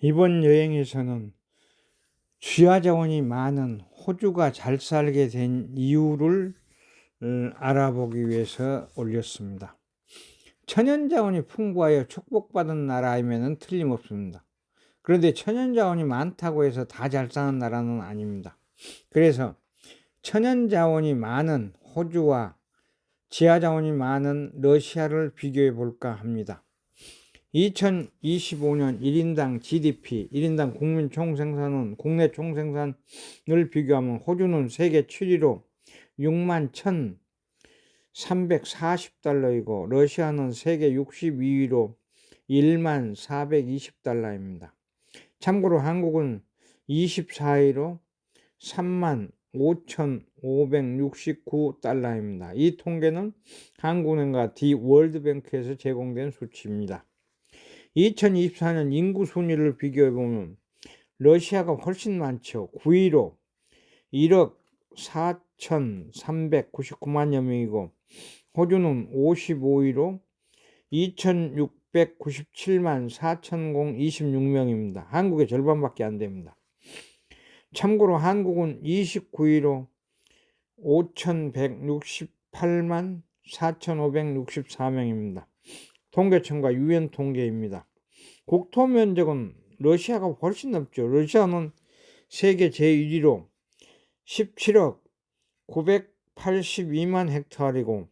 이번 여행에서는 지하 자원이 많은 호주가 잘 살게 된 이유를 알아보기 위해서 올렸습니다. 천연 자원이 풍부하여 축복받은 나라이면 틀림없습니다. 그런데 천연 자원이 많다고 해서 다 잘 사는 나라는 아닙니다. 그래서 천연 자원이 많은 호주와 지하 자원이 많은 러시아를 비교해 볼까 합니다. 2025년 1인당 GDP, 1인당 국민 총생산은 국내 총생산을 비교하면 호주는 세계 7위로 6만 1,340달러이고 러시아는 세계 62위로 1만 420달러입니다. 참고로 한국은 24위로 3만 5,569달러입니다. 이 통계는 한국은행과 월드뱅크에서 제공된 수치입니다. 2024년 인구 순위를 비교해보면 러시아가 훨씬 많죠. 9위로 1억 4,399만여 명이고 호주는 55위로 2,697만 4,026명입니다. 한국의 절반밖에 안 됩니다. 참고로 한국은 29위로 5,168만 4,564명입니다. 통계청과 유엔 통계입니다. 국토 면적은 러시아가 훨씬 넓죠. 러시아는 세계 제1위로 17억 982만 헥타르이고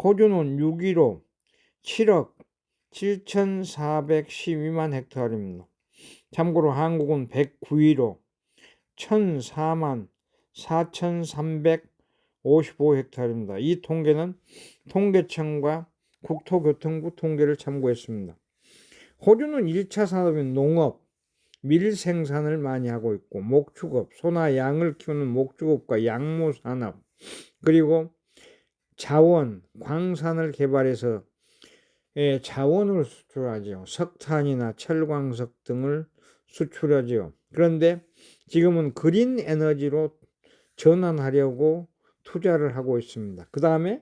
호주는 6위로 7억 7,412만 헥타르입니다. 참고로 한국은 109위로 1,004만 4,355 헥타르입니다. 이 통계는 통계청과 국토교통부 통계를 참고했습니다. 호주는 1차 산업인 농업, 밀 생산을 많이 하고 있고 목축업, 소나 양을 키우는 목축업과 양모산업, 그리고 자원, 광산을 개발해서 자원을 수출하죠. 석탄이나 철광석 등을 수출하죠. 그런데 지금은 그린 에너지로 전환하려고 투자를 하고 있습니다. 그 다음에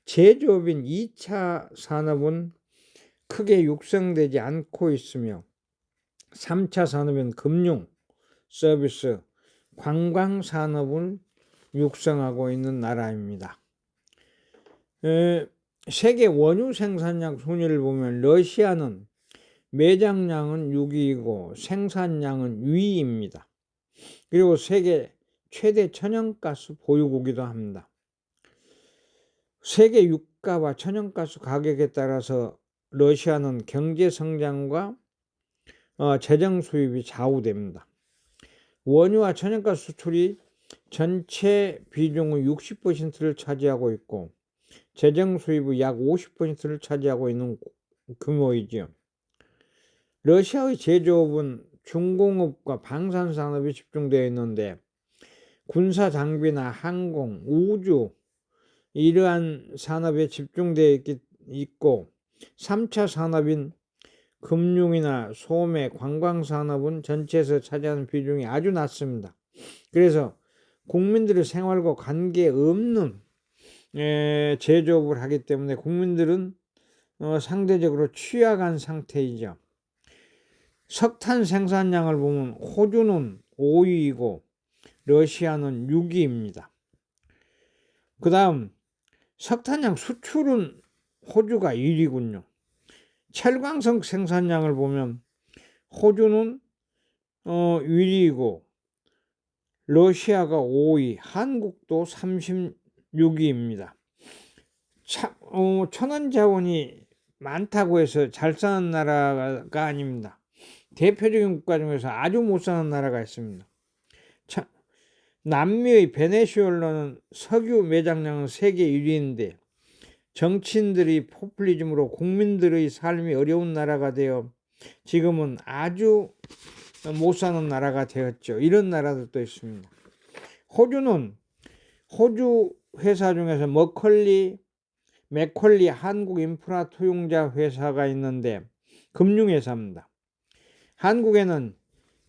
제조업인 2차 산업은 크게 육성되지 않고 있으며 3차 산업은 금융, 서비스, 관광 산업을 육성하고 있는 나라입니다. 세계 원유 생산량 순위를 보면 러시아는 매장량은 6위이고 생산량은 2위입니다. 그리고 세계 최대 천연가스 보유국이기도 합니다. 세계 유가와 천연가스 가격에 따라서 러시아는 경제 성장과 재정 수입이 좌우됩니다. 원유와 천연가스 수출이 전체 비중의 60%를 차지하고 있고 재정 수입의 약 50%를 차지하고 있는 규모이지요. 러시아의 제조업은 중공업과 방산산업이 집중되어 있는데 군사 장비나 항공, 우주 이러한 산업에 집중되어 있고 3차 산업인 금융이나 소매, 관광산업은 전체에서 차지하는 비중이 아주 낮습니다. 그래서 국민들의 생활과 관계없는 제조업을 하기 때문에 국민들은 상대적으로 취약한 상태이죠. 석탄 생산량을 보면 호주는 5위이고 러시아는 6위입니다. 그 다음 석탄량 수출은 호주가 1위군요. 철광석 생산량을 보면 호주는 1위이고 러시아가 5위, 한국도 36위입니다. 천연자원이 많다고 해서 잘 사는 나라가 아닙니다. 대표적인 국가 중에서 아주 못 사는 나라가 있습니다. 남미의 베네수엘라는 석유 매장량은 세계 1위인데 정치인들이 포퓰리즘으로 국민들의 삶이 어려운 나라가 되어 지금은 아주 못 사는 나라가 되었죠. 이런 나라들도 있습니다. 호주는 호주 회사 중에서 맥컬리 한국인프라 투용자 회사가 있는데 금융회사입니다. 한국에는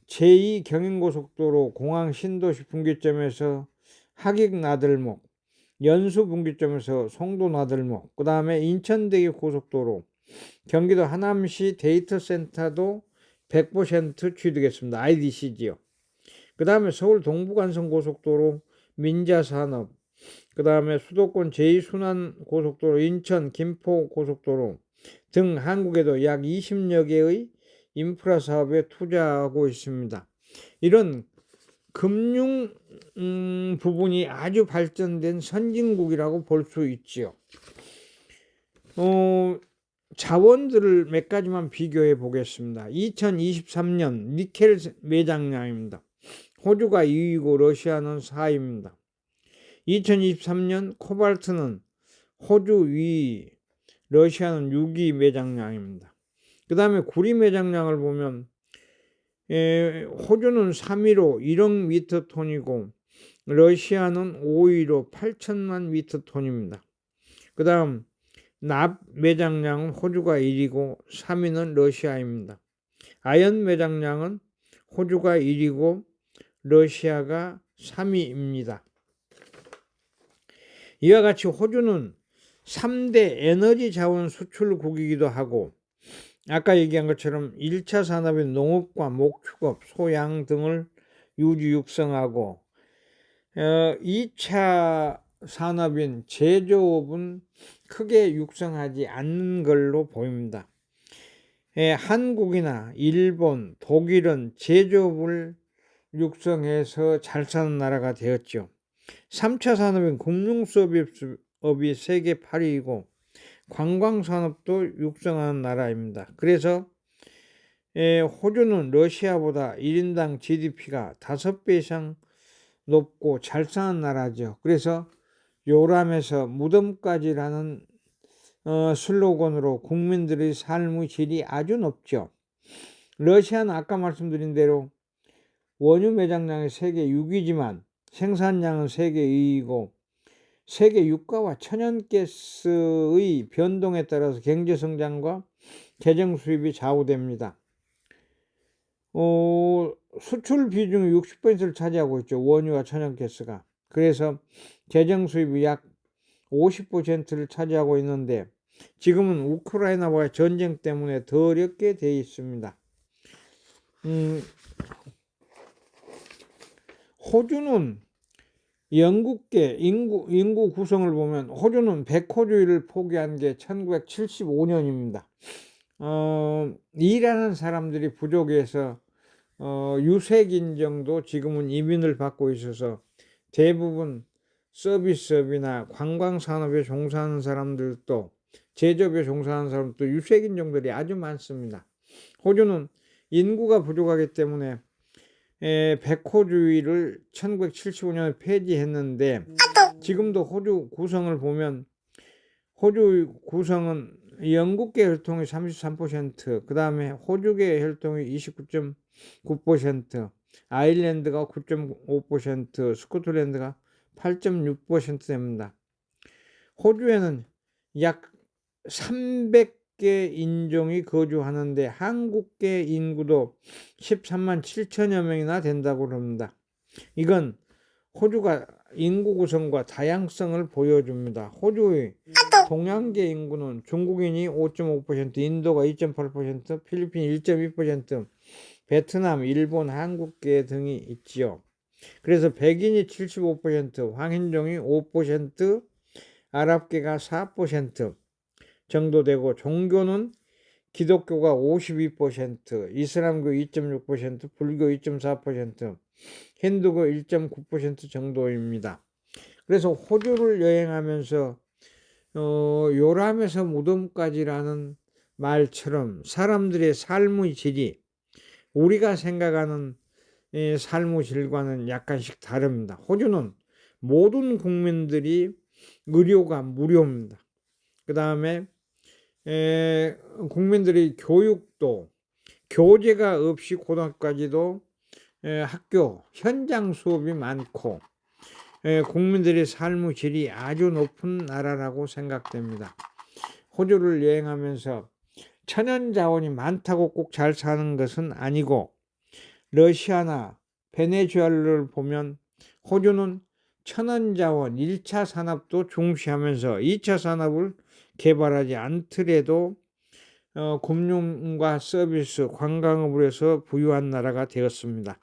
제2경인고속도로 공항 신도시 분기점에서 하객나들목, 연수분기점에서 송도나들목, 그 다음에 인천대교 고속도로, 경기도 하남시 데이터센터도 100% 취득했습니다. IDC지요. 그 다음에 서울 동부간선고속도로, 민자산업, 그 다음에 수도권 제2순환고속도로, 인천 김포고속도로 등 한국에도 약 20여 개의 인프라 사업에 투자하고 있습니다. 이런 금융 부분이 아주 발전된 선진국이라고 볼 수 있지요. 자원들을 몇 가지만 비교해 보겠습니다. 2023년 니켈 매장량입니다. 호주가 2위고 러시아는 4위입니다. 2023년 코발트는 호주 2위, 러시아는 6위 매장량입니다. 그 다음에 구리 매장량을 보면 호주는 3위로 1억 미터톤이고 러시아는 5위로 8천만 미터톤입니다. 그 다음 납 매장량은 호주가 1위고 3위는 러시아입니다. 아연 매장량은 호주가 1위고 러시아가 3위입니다. 이와 같이 호주는 3대 에너지 자원 수출국이기도 하고 아까 얘기한 것처럼 1차 산업인 농업과 목축업, 소양 등을 유지 육성하고 2차 산업인 제조업은 크게 육성하지 않는 걸로 보입니다. 한국이나 일본, 독일은 제조업을 육성해서 잘 사는 나라가 되었죠. 3차 산업인 금융서비스업이 세계 8위이고 관광산업도 육성하는 나라입니다. 그래서 호주는 러시아보다 1인당 GDP가 5배 이상 높고 잘 사는 나라죠. 그래서 요람에서 무덤까지라는 슬로건으로 국민들의 삶의 질이 아주 높죠. 러시아는 아까 말씀드린 대로 원유 매장량이 세계 6위지만 생산량은 세계 2위이고 세계 유가와 천연가스의 변동에 따라서 경제성장과 재정 수입이 좌우됩니다. 수출 비중이 60%를 차지하고 있죠. 원유와 천연가스가. 그래서 재정 수입이 약 50%를 차지하고 있는데 지금은 우크라이나와의 전쟁 때문에 더 어렵게 되어 있습니다. 호주는 영국계 인구 구성을 보면 호주는 백호주의를 포기한 게 1975년입니다. 일하는 사람들이 부족해서 유색인종도 지금은 이민을 받고 있어서 대부분 서비스업이나 관광산업에 종사하는 사람들도 제조업에 종사하는 사람도 유색인종들이 아주 많습니다. 호주는 인구가 부족하기 때문에 백호주의를 1975년에 폐지했는데 지금도 호주 구성을 보면 호주 구성은 영국계 혈통이 33%, 그 다음에 호주계 혈통이 29.9%, 아일랜드가 9.5%, 스코틀랜드가 8.6% 됩니다. 호주에는 약 300개 인종이 거주하는데 한국계 인구도 13만 7천여 명이나 된다고 합니다. 이건 호주가 인구 구성과 다양성을 보여줍니다. 호주의 동양계 인구는 중국인이 5.5%, 인도가 2.8%, 필리핀 1.2%, 베트남, 일본, 한국계 등이 있지요. 그래서 백인이 75%, 황인종이 5%, 아랍계가 4% 정도 되고 종교는 기독교가 52%, 이슬람교 2.6%, 불교 2.4%, 힌두교 1.9% 정도입니다. 그래서 호주를 여행하면서 요람에서 무덤까지라는 말처럼 사람들의 삶의 질이 우리가 생각하는 삶의 질과는 약간씩 다릅니다. 호주는 모든 국민들이 의료가 무료입니다. 그 다음에 국민들의 교육도 교재가 없이 고등학교까지도 학교 현장 수업이 많고 국민들의 삶의 질이 아주 높은 나라라고 생각됩니다. 호주를 여행하면서 천연자원이 많다고 꼭 잘 사는 것은 아니고 러시아나 베네수엘라를 보면 호주는 천연자원 1차 산업도 중시하면서 2차 산업을 개발하지 않더라도 금융과 서비스, 관광업으로 해서 부유한 나라가 되었습니다.